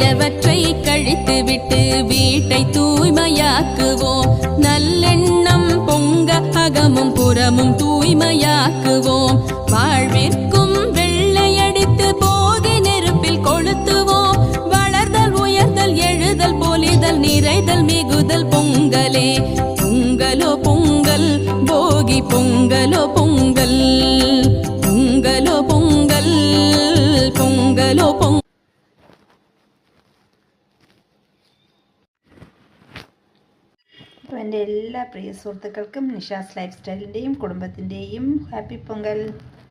தீயவற்றை கழித்துவிட்டு வீட்டை தூய்மையாக்குவோம். நல்லெண்ணம் பொங்க அகமும் புறமும் தூய்மையாக்குவோம். வாழ்விற்கும் வெள்ளையடித்து போகி நெருப்பில் கொளுத்துவோம். வளர்தல் உயர்தல் எழுதல் பொலிதல் நிறைதல் மிகுதல் பொங்கலே. பொங்கலோ பொங்கல் போகி பொங்கலோ பொங்கல் பொங்கலோ பொங்கல் பொங்கலோ பொங்கல். അപ്പോൾ എൻ്റെ എല്ലാ പ്രിയ സുഹൃത്തുക്കൾക്കും നിഷാസ് ലൈഫ് സ്റ്റൈലിൻ്റെയും കുടുംബത്തിൻ്റെയും ഹാപ്പി പൊങ്കൽ.